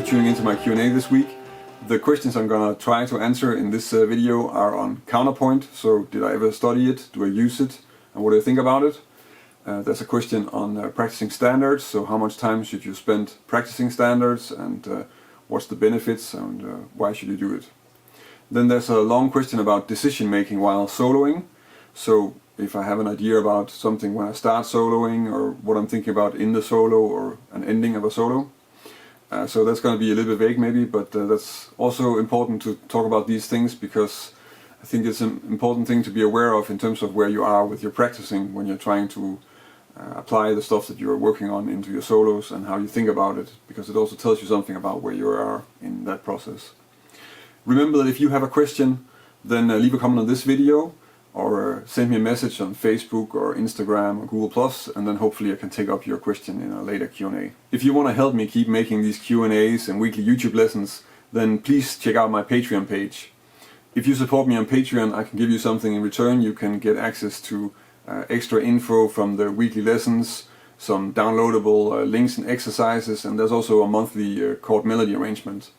tuning into my Q&A this week. The questions I'm gonna try to answer in this video are on Counterpoint. So did I ever study it? Do I use it? And what do I think about it? There's a question on practicing standards. So how much time should you spend practicing standards, and what's the benefits, and why should you do it? Then there's a long question about decision making while soloing. So if I have an idea about something when I start soloing, or what I'm thinking about in the solo or an ending of a solo. So that's going to be a little bit vague maybe, but that's also important to talk about these things, because I think it's an important thing to be aware of in terms of where you are with your practicing when you're trying to apply the stuff that you're working on into your solos, and how you think about it, because it also tells you something about where you are in that process. Remember that if you have a question, then leave a comment on this video, or send me a message on Facebook or Instagram or Google+, and then hopefully I can take up your question in a later Q&A. If you want to help me keep making these Q&As and weekly YouTube lessons, then please check out my Patreon page. If you support me on Patreon, I can give you something in return. You can get access to extra info from the weekly lessons, some downloadable links and exercises, and there's also a monthly chord melody arrangement.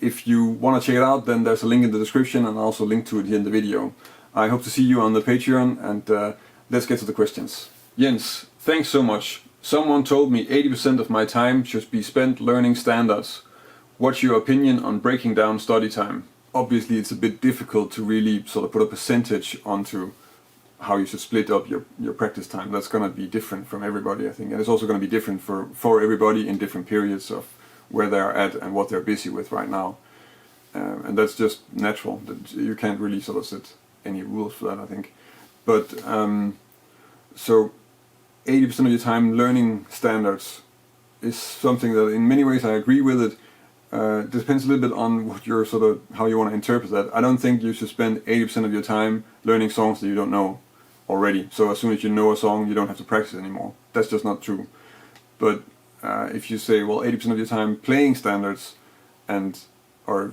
If you want to check it out, then there's a link in the description, and I'll also link to it here in the video. I hope to see you on the Patreon, and let's get to the questions. Jens, thanks so much. Someone told me 80% of my time should be spent learning standards. What's your opinion on breaking down study time? Obviously it's a bit difficult to really sort of put a percentage onto how you should split up your practice time. That's going to be different from everybody, I think, and it's also going to be different for everybody in different periods of where they are at and what they're busy with right now. And that's just natural. You can't really sort of set any rules for that, I think. But so 80% of your time learning standards is something that in many ways I agree with it. Depends a little bit on what you're sort of, how you want to interpret that. I don't think you should spend 80% of your time learning songs that you don't know already. So as soon as you know a song, you don't have to practice anymore. That's just not true. But if you say, well, 80% of your time playing standards, or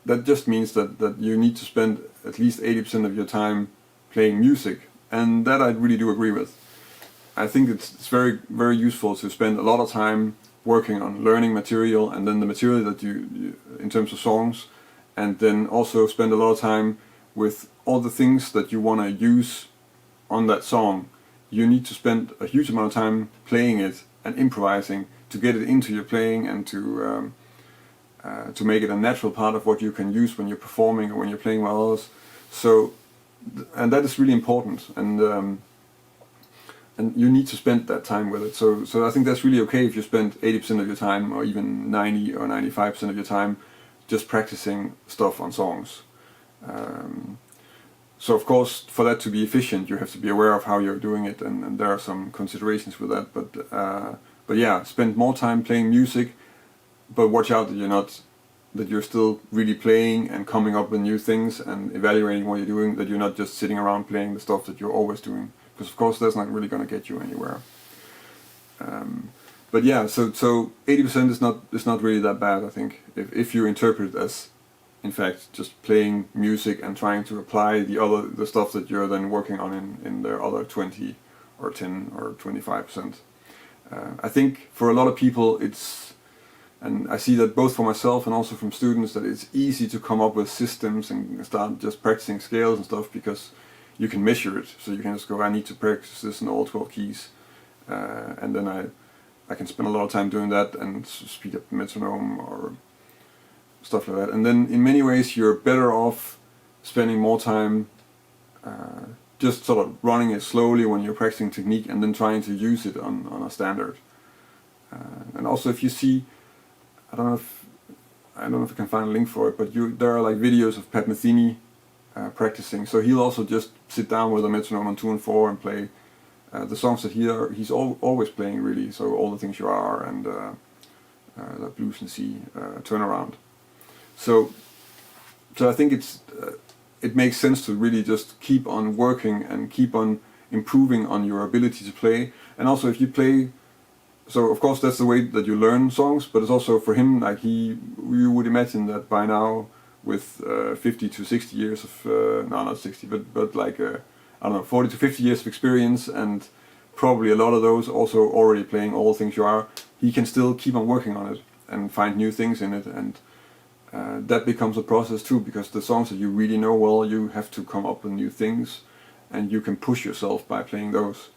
that just means that you need to spend at least 80% of your time playing music, and that I really do agree with. I think it's very, very useful to spend a lot of time working on learning material, and then the material that you in terms of songs, and then also spend a lot of time with all the things that you want to use on that song. You need to spend a huge amount of time playing it and improvising to get it into your playing, and to make it a natural part of what you can use when you're performing or when you're playing with others. So, and that is really important, and you need to spend that time with it. So I think that's really okay if you spend 80% of your time, or even 90 or 95% of your time, just practicing stuff on songs. So of course, for that to be efficient, you have to be aware of how you're doing it, and there are some considerations with that. But yeah, spend more time playing music, but watch out that you're still really playing and coming up with new things and evaluating what you're doing, that you're not just sitting around playing the stuff that you're always doing, because of course that's not really going to get you anywhere. But yeah, so 80% is not really that bad, I think, if you interpret it as, in fact, just playing music and trying to apply the stuff that you're then working on in the other 20 or 10 or 25%. I think for a lot of people and I see that both for myself and also from students, that it's easy to come up with systems and start just practicing scales and stuff, because you can measure it. So you can just go, I need to practice this in all 12 keys, and then I can spend a lot of time doing that and speed up the metronome or stuff like that. And then in many ways you're better off spending more time just sort of running it slowly when you're practicing technique, and then trying to use it on a standard. And also, if you see, I don't know if I can find a link for it, but there are like videos of Pat Metheny practicing. So he'll also just sit down with a metronome on 2 and 4 and play the songs that he's always playing, really. So All the Things You Are, and the Blues in C, Turnaround. So I think it makes sense to really just keep on working and keep on improving on your ability to play. And also, if you play, so of course that's the way that you learn songs, but it's also for him, like you would imagine that by now, with 50 to 60 years of, no, not 60, but like, I don't know, 40 to 50 years of experience, and probably a lot of those also already playing All Things You Are, he can still keep on working on it. and find new things in it, and that becomes a process too, because the songs that you really know well, you have to come up with new things, and you can push yourself by playing those.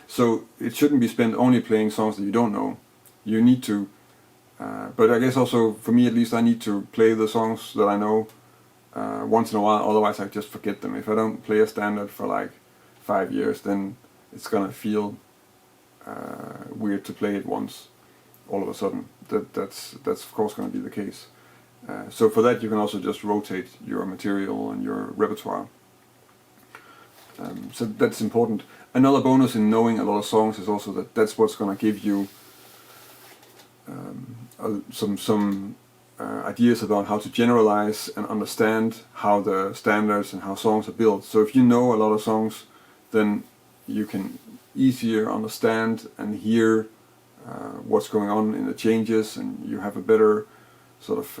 So it shouldn't be spent only playing songs that you don't know. You need to, but I guess also, for me at least, I need to play the songs that I know once in a while, otherwise I just forget them. If I don't play a standard for like 5 years, then it's gonna feel weird to play it once all of a sudden. That's of course gonna be the case. So for that you can also just rotate your material and your repertoire. So that's important. Another bonus in knowing a lot of songs is also that that's what's gonna give you some ideas about how to generalize and understand how the standards and how songs are built. So if you know a lot of songs, then you can easier understand and hear what's going on in the changes, and you have a better sort of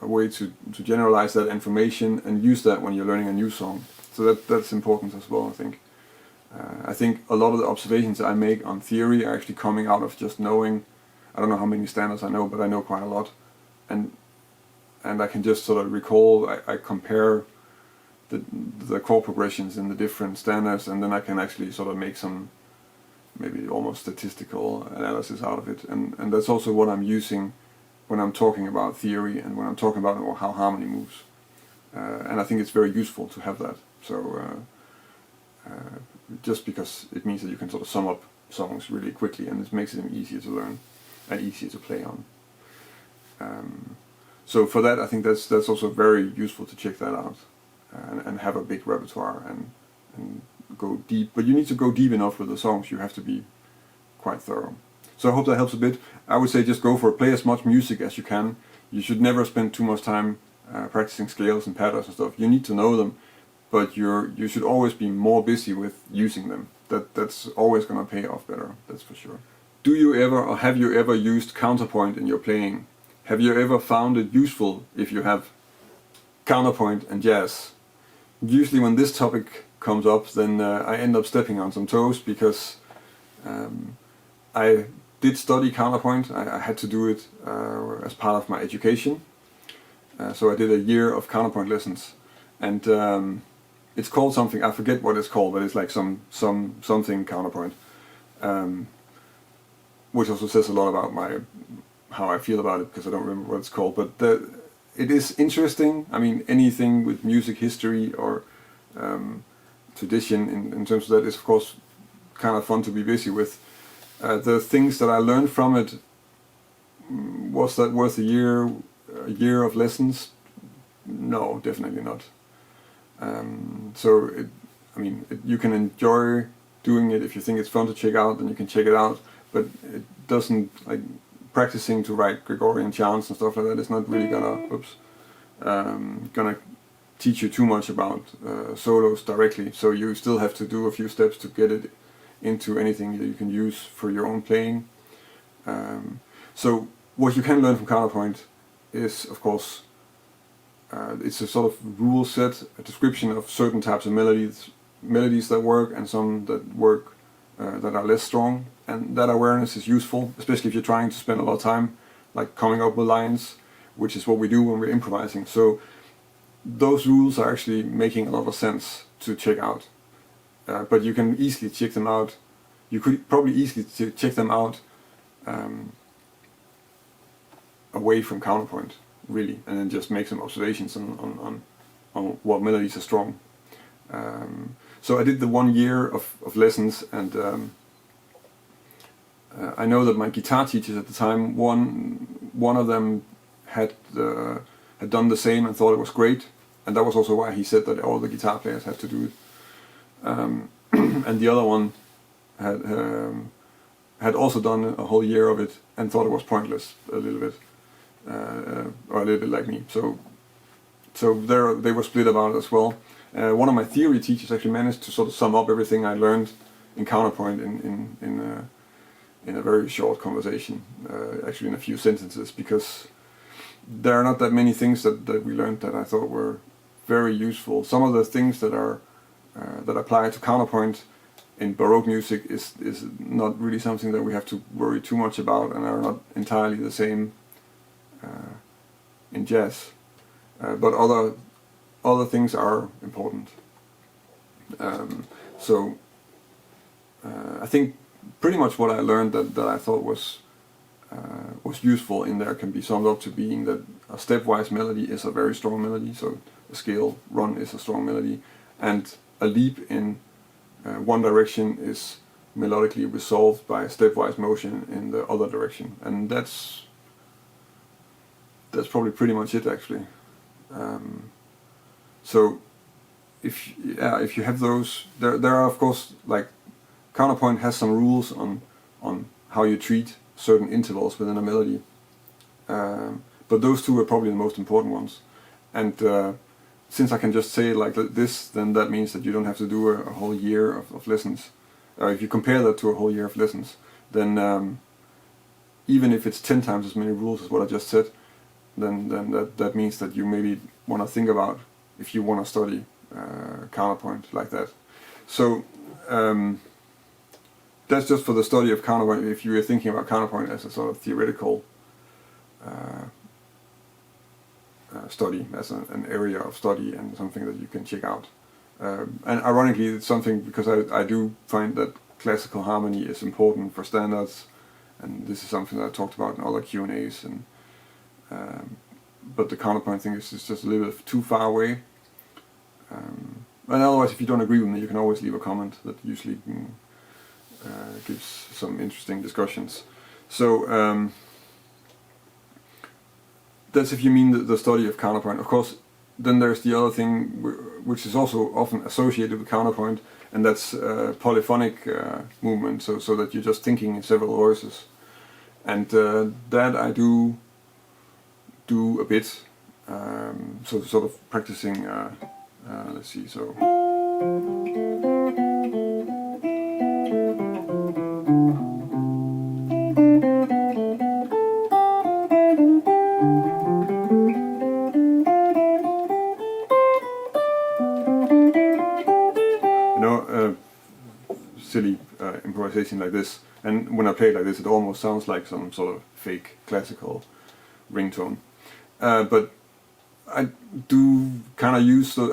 a way to generalize that information and use that when you're learning a new song. So that's important as well, I think. I think a lot of the observations I make on theory are actually coming out of just knowing. I don't know how many standards I know, but I know quite a lot, and I can just sort of recall. I compare the chord progressions in the different standards, and then I can actually sort of make some maybe almost statistical analysis out of it, and that's also what I'm using when I'm talking about theory and when I'm talking about how harmony moves, and I think it's very useful to have that. So just because it means that you can sort of sum up songs really quickly, and it makes them easier to learn and easier to play on. So for that, I think that's also very useful to check that out, and have a big repertoire and go deep. But you need to go deep enough with the songs. You have to be quite thorough. So I hope that helps a bit. I would say just go for it. Play as much music as you can. You should never spend too much time practicing scales and patterns and stuff. You need to know them, but you should always be more busy with using them. That's always going to pay off better, that's for sure. Do you ever, or have you ever used counterpoint in your playing? Have you ever found it useful if you have counterpoint and jazz? Usually when this topic comes up, then I end up stepping on some toes, because I did study counterpoint. I had to do it as part of my education. So I did a year of counterpoint lessons, and it's called something, I forget what it's called, but it's like something counterpoint, which also says a lot about how I feel about it, because I don't remember what it's called. But it is interesting. I mean, anything with music history or tradition in terms of that is of course kind of fun to be busy with. The things that I learned from it, was that worth a year of lessons? No, definitely not. So you can enjoy doing it if you think it's fun to check out, then you can check it out, but it doesn't, like practicing to write Gregorian chants and stuff like that, is not really gonna teach you too much about solos directly. So you still have to do a few steps to get it into anything that you can use for your own playing. So what you can learn from counterpoint is, of course, it's a sort of rule set, a description of certain types of melodies that work, and some that work that are less strong. And that awareness is useful, especially if you're trying to spend a lot of time like coming up with lines, which is what we do when we're improvising. So those rules are actually making a lot of sense to check out. But you can easily check them out. You could probably easily check them out away from counterpoint, really, and then just make some observations on what melodies are strong. So I did the 1 year of lessons, and I know that my guitar teachers at the time, one of them had done the same and thought it was great, and that was also why he said that all the guitar players had to do it. And the other one had also done a whole year of it and thought it was pointless a little bit, or a little bit like me. So they were split about it as well. One of my theory teachers actually managed to sort of sum up everything I learned in counterpoint in a very short conversation, actually in a few sentences, because there are not that many things that we learned that I thought were very useful. Some of the things that apply to counterpoint in Baroque music is not really something that we have to worry too much about, and are not entirely the same in jazz, but other things are important. So I think pretty much what I learned that I thought was useful in there can be summed up to being that a stepwise melody is a very strong melody, so a scale run is a strong melody, and a leap in one direction is melodically resolved by a stepwise motion in the other direction, and that's probably pretty much it actually. So if you have those, there are of course, like, Counterpoint has some rules on how you treat certain intervals within a melody, but those two are probably the most important ones. And since I can just say it like this, then that means that you don't have to do a whole year of lessons. If you compare that to a whole year of lessons, then even if it's 10 times as many rules as what I just said, then that means that you maybe want to think about if you want to study counterpoint like that. So that's just for the study of counterpoint, if you were thinking about counterpoint as a sort of theoretical study, as an area of study and something that you can check out. And ironically, it's something, because I do find that classical harmony is important for standards, and this is something that I talked about in other Q&As, and but the counterpoint thing is just a little bit too far away. And otherwise, if you don't agree with me, you can always leave a comment. That usually gives some interesting discussions. So that's if you mean the study of counterpoint. Of course, then there's the other thing which is also often associated with counterpoint, and that's polyphonic movement, so that you're just thinking in several voices. And that I do a bit, so sort of practicing, let's see, so... silly improvisation like this, and when I play it like this, it almost sounds like some sort of fake classical ringtone. But I do kind of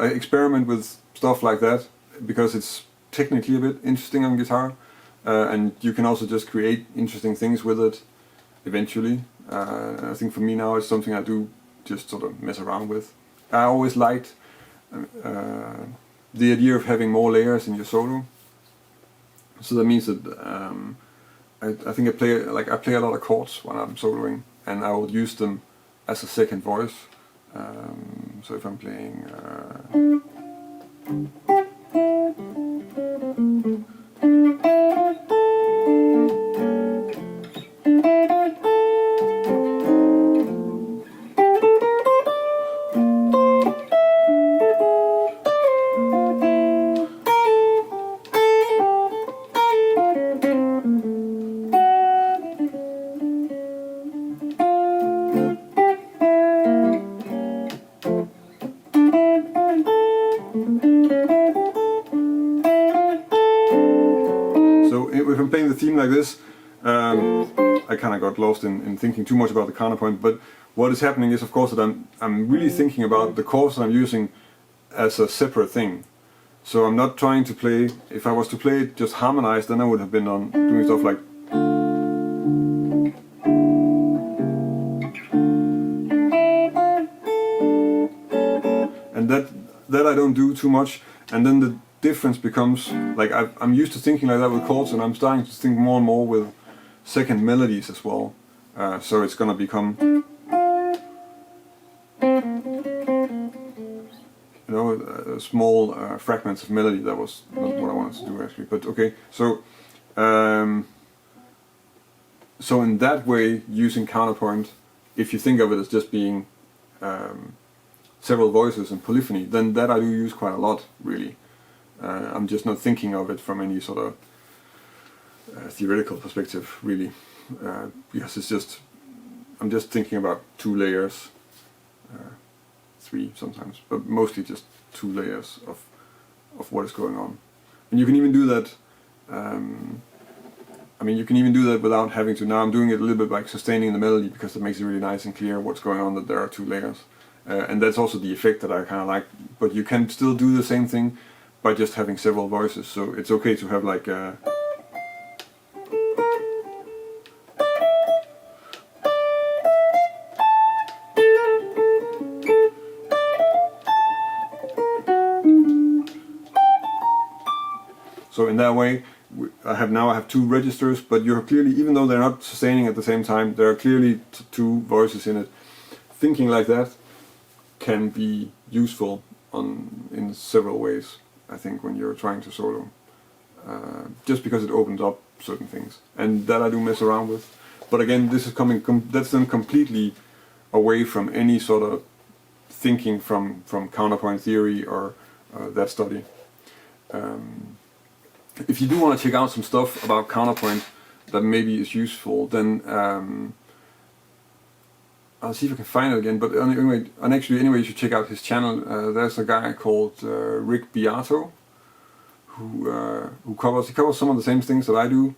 I experiment with stuff like that because it's technically a bit interesting on guitar, and you can also just create interesting things with it eventually. And I think for me now it's something I do just sort of mess around with. I always liked the idea of having more layers in your solo. So that means that I think I play a lot of chords when I'm soloing, and I would use them as a second voice. So if I'm playing if I'm playing the theme like this, I kind of got lost in thinking too much about the counterpoint, but what is happening is, of course, that I'm really thinking about the chords that I'm using as a separate thing. So I'm not trying to play, if I was to play it just harmonized, then I would have been doing stuff like... And that I don't do too much, and then the difference becomes, like, I'm used to thinking like that with chords, and I'm starting to think more and more with second melodies as well. So it's gonna become, small fragments of melody. That was not what I wanted to do actually, but okay. So so in that way, using counterpoint, if you think of it as just being several voices and polyphony, then that I do use quite a lot, really. I'm just not thinking of it from any sort of theoretical perspective, really, because I'm just thinking about 2 layers, 3 sometimes, but mostly just 2 layers of what is going on. And you can even do that, I mean, you can even do that without having to. Now I'm doing it a little bit like sustaining the melody, because it makes it really nice and clear what's going on, that there are two layers. And that's also the effect that I kind of like. But you can still do the same thing by just having several voices. So it's okay to have like a... So in that way, I have two registers, but you're clearly, even though they're not sustaining at the same time, there are clearly two voices in it. Thinking like that can be useful in several ways, I think, when you're trying to solo. Just because it opens up certain things, and that I do mess around with. But again, this is that's then completely away from any sort of thinking from counterpoint theory or that study. If you do want to check out some stuff about counterpoint that maybe is useful, then I'll see if I can find it again. But anyway, you should check out his channel. There's a guy called Rick Beato who covers some of the same things that I do.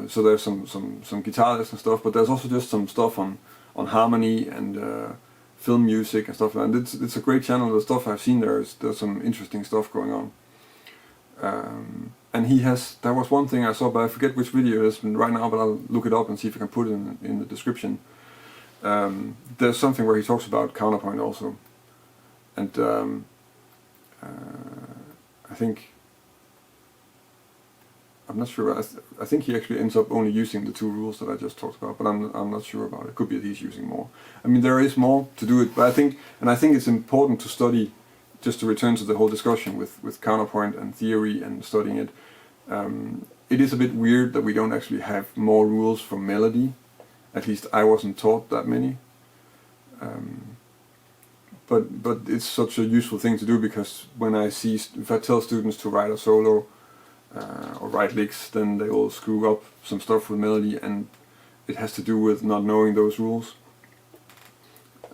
So there's some guitar lessons and stuff, but there's also just some stuff on harmony and film music and stuff. And it's a great channel. The stuff I've seen there's some interesting stuff going on. And there was one thing I saw, but I forget which video it is right now, but I'll look it up and see if I can put it in the description. There's something where he talks about counterpoint also. And I think, I'm not sure, I think he actually ends up only using the two rules that I just talked about, but I'm not sure about it. It could be that he's using more. I mean, there is more to do it, but I think it's important to study. Just to return to the whole discussion with counterpoint and theory and studying it, it is a bit weird that we don't actually have more rules for melody. At least I wasn't taught that many. But it's such a useful thing to do, because when if I tell students to write a solo or write licks, then they will screw up some stuff with melody, and it has to do with not knowing those rules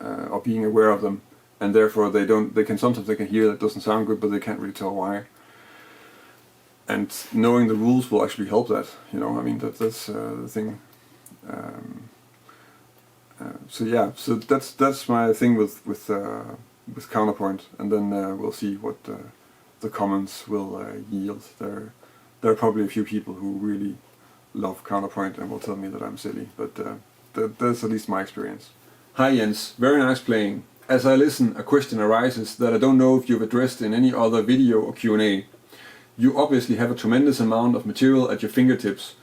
or being aware of them. And therefore they can sometimes hear that doesn't sound good, but they can't really tell why. And knowing the rules will actually help that, I mean, that's the thing. So yeah, so that's my thing with counterpoint, and then we'll see what the comments will yield. There are probably a few people who really love counterpoint and will tell me that I'm silly, but that's at least my experience. Hi Jens, very nice playing. As I listen, a question arises that I don't know if you've addressed in any other video or Q&A. You obviously have a tremendous amount of material at your fingertips,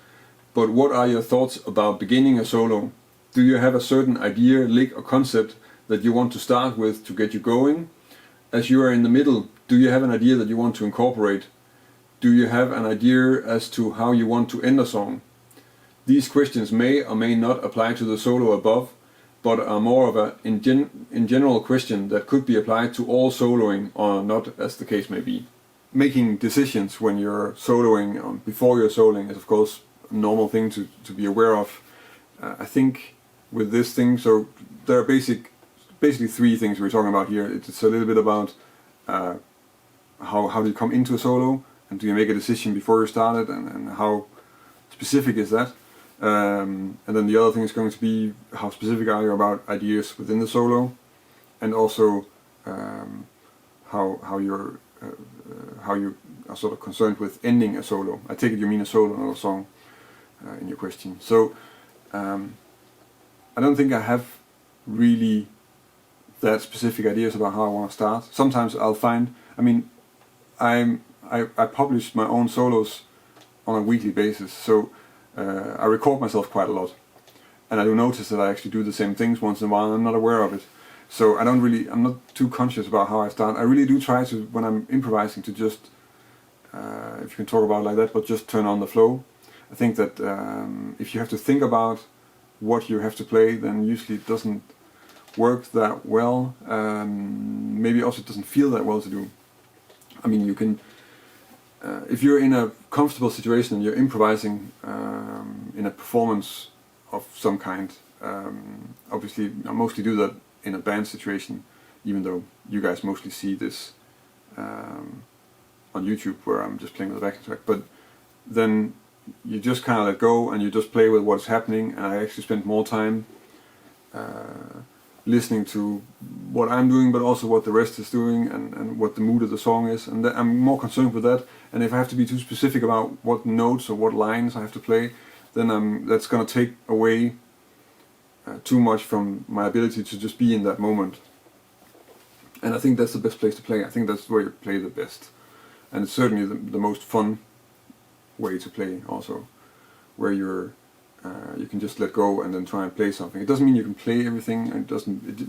but what are your thoughts about beginning a solo? Do you have a certain idea, lick or concept that you want to start with to get you going? As you are in the middle, do you have an idea that you want to incorporate? Do you have an idea as to how you want to end a song? These questions may or may not apply to the solo above, but are more of a in general question that could be applied to all soloing, or not, as the case may be. Making decisions when you're soloing, before you're soloing, is of course a normal thing to be aware of. I think with this thing, so there are basically three things we're talking about here. It's a little bit about how do you come into a solo, and do you make a decision before you start it, and how specific is that? And then the other thing is going to be how specific are you about ideas within the solo, and also how you are sort of concerned with ending a solo. I take it you mean a solo, not a song, in your question. So I don't think I have really that specific ideas about how I want to start. Sometimes I'll find, I mean, I publish my own solos on a weekly basis, so I record myself quite a lot, and I do notice that I actually do the same things once in a while, and I'm not aware of it. So I'm not too conscious about how I start. I really do try to, when I'm improvising, to just, if you can talk about it like that, but just turn on the flow. I think that if you have to think about what you have to play, then usually it doesn't work that well. Maybe also it doesn't feel that well to do. I mean, you can, if you're in a comfortable situation and you're improvising in a performance of some kind, obviously I mostly do that in a band situation, even though you guys mostly see this on YouTube where I'm just playing with the backing track. But then you just kind of let go and you just play with what's happening. And I actually spend more time listening to what I'm doing, but also what the rest is doing, and what the mood of the song is, and I'm more concerned with that. And if I have to be too specific about what notes or what lines I have to play, then that's going to take away too much from my ability to just be in that moment. And I think that's the best place to play. I think that's where you play the best, and it's certainly the most fun way to play also, where you can just let go and then try and play something. It doesn't mean you can play everything, and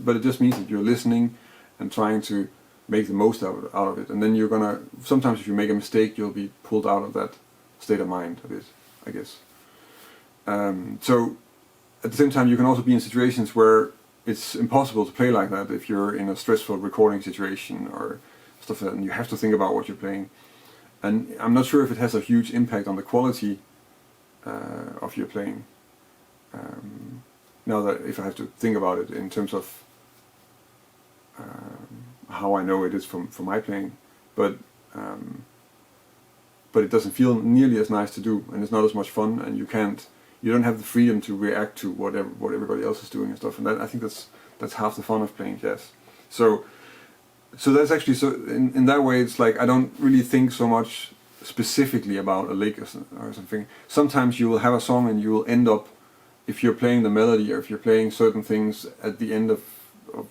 but it just means that you're listening and trying to make the most out of it. And then you're gonna, sometimes if you make a mistake, you'll be pulled out of that state of mind a bit, I guess. So at the same time, you can also be in situations where it's impossible to play like that if you're in a stressful recording situation or stuff like that, and you have to think about what you're playing. And I'm not sure if it has a huge impact on the quality of your playing. Now that if I have to think about it in terms of how I know it is from my playing, but it doesn't feel nearly as nice to do, and it's not as much fun, and you don't have the freedom to react to what everybody else is doing and stuff. And that, I think that's half the fun of playing jazz. So that's actually, so in that way, it's like I don't really think so much specifically about a lick or something. Sometimes you will have a song and you will end up, if you're playing the melody or if you're playing certain things at the end of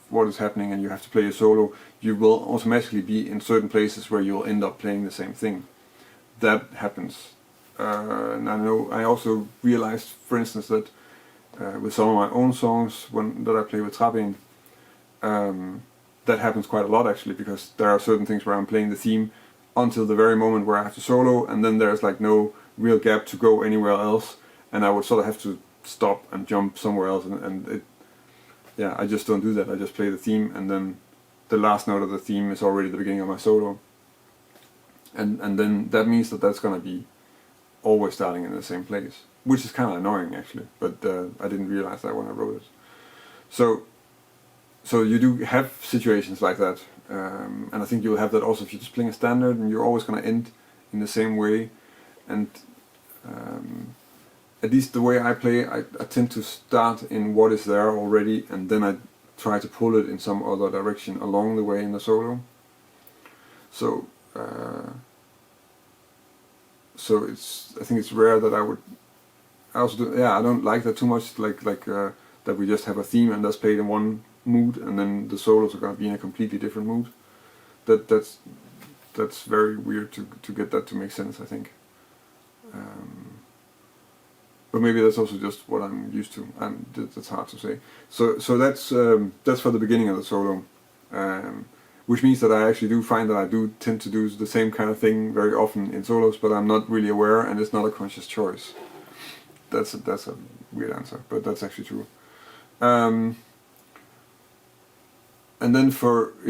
what is happening and you have to play a solo, you will automatically be in certain places where you'll end up playing the same thing. That happens. And I also realized, for instance, that with some of my own songs that I play with Trapping, that happens quite a lot actually, because there are certain things where I'm playing the theme until the very moment where I have to solo, and then there's like no real gap to go anywhere else, and I would sort of have to stop and jump somewhere else, and I just don't do that. I just play the theme, and then the last note of the theme is already the beginning of my solo, and then that means that's gonna be always starting in the same place, which is kind of annoying actually, but I didn't realize that when I wrote it. So you do have situations like that, and I think you'll have that also if you're just playing a standard, and you're always going to end in the same way. And at least the way I play, I tend to start in what is there already, and then I try to pull it in some other direction along the way in the solo. So I think it's rare that I also do, I don't like that too much, like that we just have a theme and that's played in one mood, and then the solos are going to be in a completely different mood. That's very weird to get that to make sense, I think. But maybe that's also just what I'm used to, and that's hard to say. So that's for the beginning of the solo, which means that I actually do find that I do tend to do the same kind of thing very often in solos, but I'm not really aware, and it's not a conscious choice. That's a weird answer, but that's actually true. And then if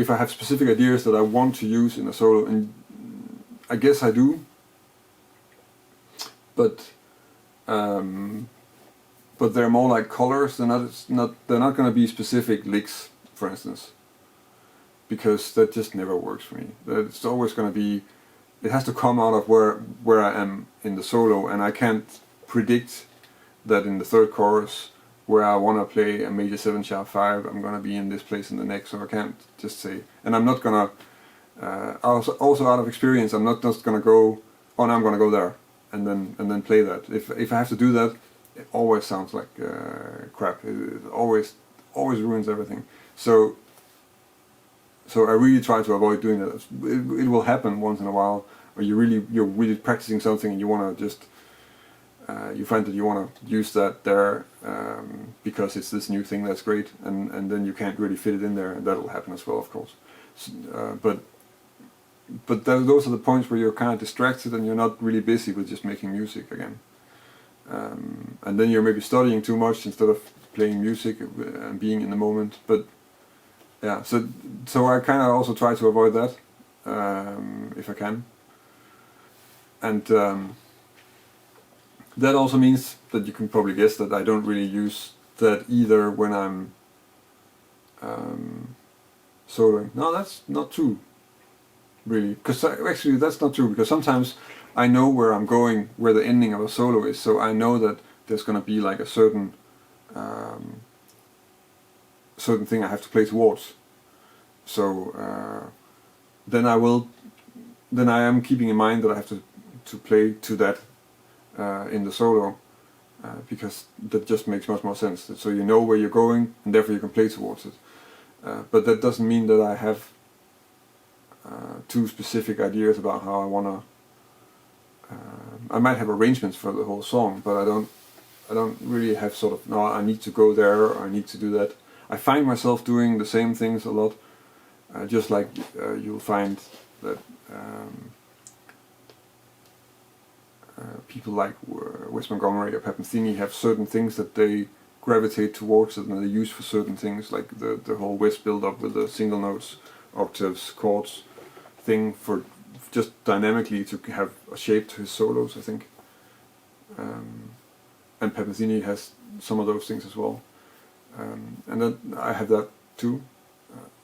I have specific ideas that I want to use in a solo, and I guess I do, but they're more like colors. They're not going to be specific licks, for instance, because that just never works for me. It's always going to be, it has to come out of where I am in the solo, and I can't predict that in the third chorus, where I want to play a major 7 sharp 5, I'm going to be in this place in the next, so I can't just say. And I'm not going to, also out of experience, I'm not just going to go, oh, now I'm going to go there, and then play that. If I have to do that, it always sounds like crap. It always ruins everything. So I really try to avoid doing that. It will happen once in a while, or you're really practicing something and you want to just, you find that you want to use that there because it's this new thing that's great, and then you can't really fit it in there, and that will happen as well, of course. But those are the points where you're kind of distracted and you're not really busy with just making music again. And then you're maybe studying too much instead of playing music and being in the moment. But yeah, so I kind of also try to avoid that if I can. And that also means that you can probably guess that I don't really use that either when I'm soloing. No, that's not true, really. Because actually that's not true, because sometimes I know where I'm going, where the ending of a solo is, so I know that there's going to be like a certain certain thing I have to play towards. So then I am keeping in mind that I have to play to that in the solo, because that just makes much more sense. So you know where you're going, and therefore you can play towards it. But that doesn't mean that I have too specific ideas about how I wanna. I might have arrangements for the whole song, but I don't really have sort of, no, I need to go there or I need to do that. I find myself doing the same things a lot, just like you'll find that people like Wes Montgomery or Pat Metheny have certain things that they gravitate towards and they use for certain things, like the whole Wes build-up with the single notes, octaves, chords thing, for just dynamically to have a shape to his solos, I think. And Pat Metheny has some of those things as well. And then I have that too.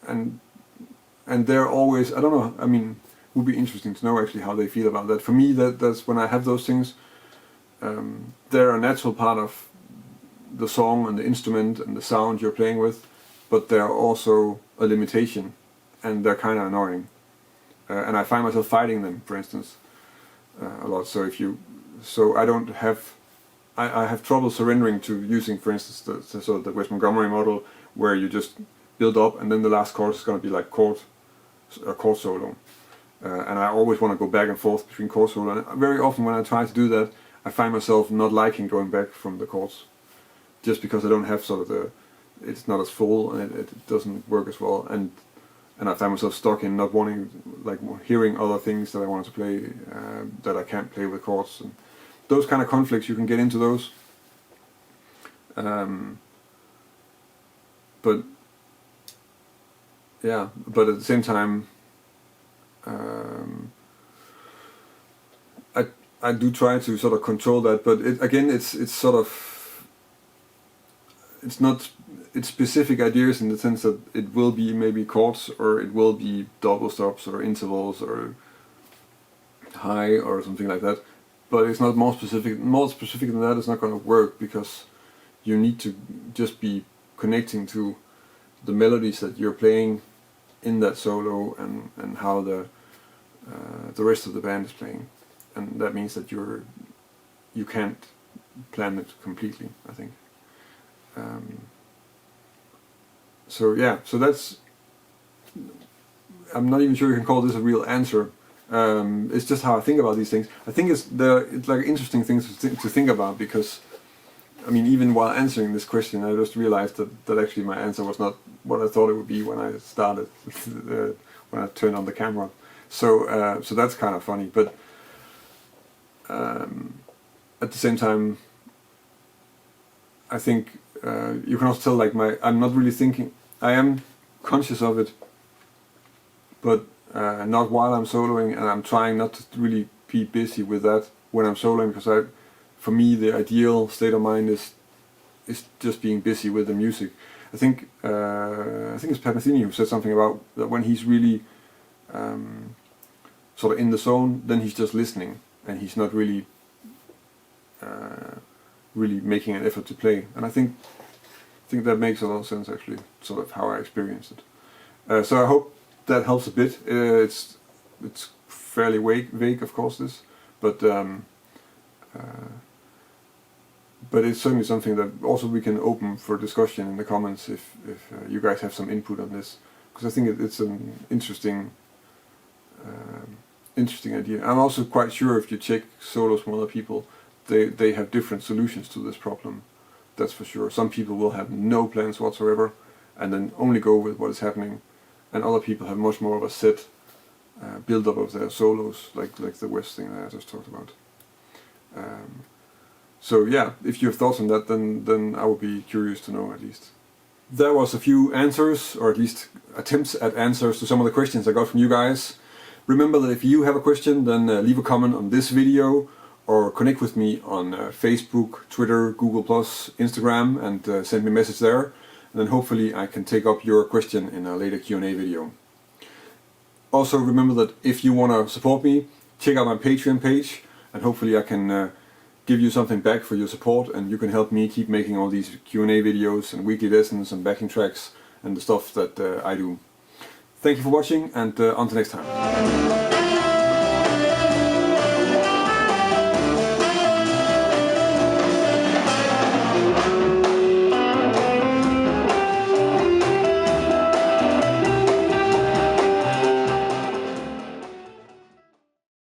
And they're always, I don't know, I mean, it would be interesting to know actually how they feel about that. For me, that's when I have those things, they're a natural part of the song and the instrument and the sound you're playing with, but they're also a limitation, and they're kind of annoying. And I find myself fighting them, for instance, a lot. So I don't have, I have trouble surrendering to using, for instance, the Wes Montgomery model, where you just build up and then the last chord is going to be like a chord solo. And I always want to go back and forth between chord solo. And very often when I try to do that, I find myself not liking going back from the chords, just because I don't have sort of it's not as full and it doesn't work as well. And I find myself stuck in not wanting, like, hearing other things that I wanted to play that I can't play with chords. And those kind of conflicts, you can get into those. But yeah, but at the same time, I do try to sort of control that, but it's sort of, it's not, it's specific ideas in the sense that it will be maybe chords, or it will be double stops or intervals or high or something like that, but it's not more specific. More specific than that is not going to work, because you need to just be connecting to the melodies that you're playing in that solo and how the rest of the band is playing, and that means that you can't plan it completely, I think. So yeah, so that's, I'm not even sure you can call this a real answer. It's just how I think about these things. I think it's like interesting things to think about, because I mean, even while answering this question, I just realized that actually my answer was not what I thought it would be when I started, when I turned on the camera. So so that's kind of funny, but at the same time, I think you can also tell, like, I'm not really thinking. I am conscious of it, but not while I'm soloing, and I'm trying not to really be busy with that when I'm soloing, because for me, the ideal state of mind is just being busy with the music. I think it's Pat Metheny who said something about that when he's really sort of in the zone, then he's just listening, and he's not really really making an effort to play. And I think that makes a lot of sense, actually, sort of how I experienced it. So I hope that helps a bit. It's fairly vague, of course, this, but it's certainly something that also we can open for discussion in the comments if you guys have some input on this, because I think it's an interesting idea. I'm also quite sure if you check solos from other people, they have different solutions to this problem. That's for sure. Some people will have no plans whatsoever and then only go with what is happening, and other people have much more of a set build-up of their solos, like the West thing that I just talked about. So yeah, if you have thoughts on that, then I would be curious to know, at least. There was a few answers, or at least attempts at answers to some of the questions I got from you guys. Remember that if you have a question, then leave a comment on this video, or connect with me on Facebook, Twitter, Google+, Instagram, and send me a message there. And then hopefully I can take up your question in a later Q&A video. Also remember that if you want to support me, check out my Patreon page, and hopefully I can give you something back for your support, and you can help me keep making all these Q&A videos and weekly lessons and backing tracks and the stuff that I do. Thank you for watching, and until next time.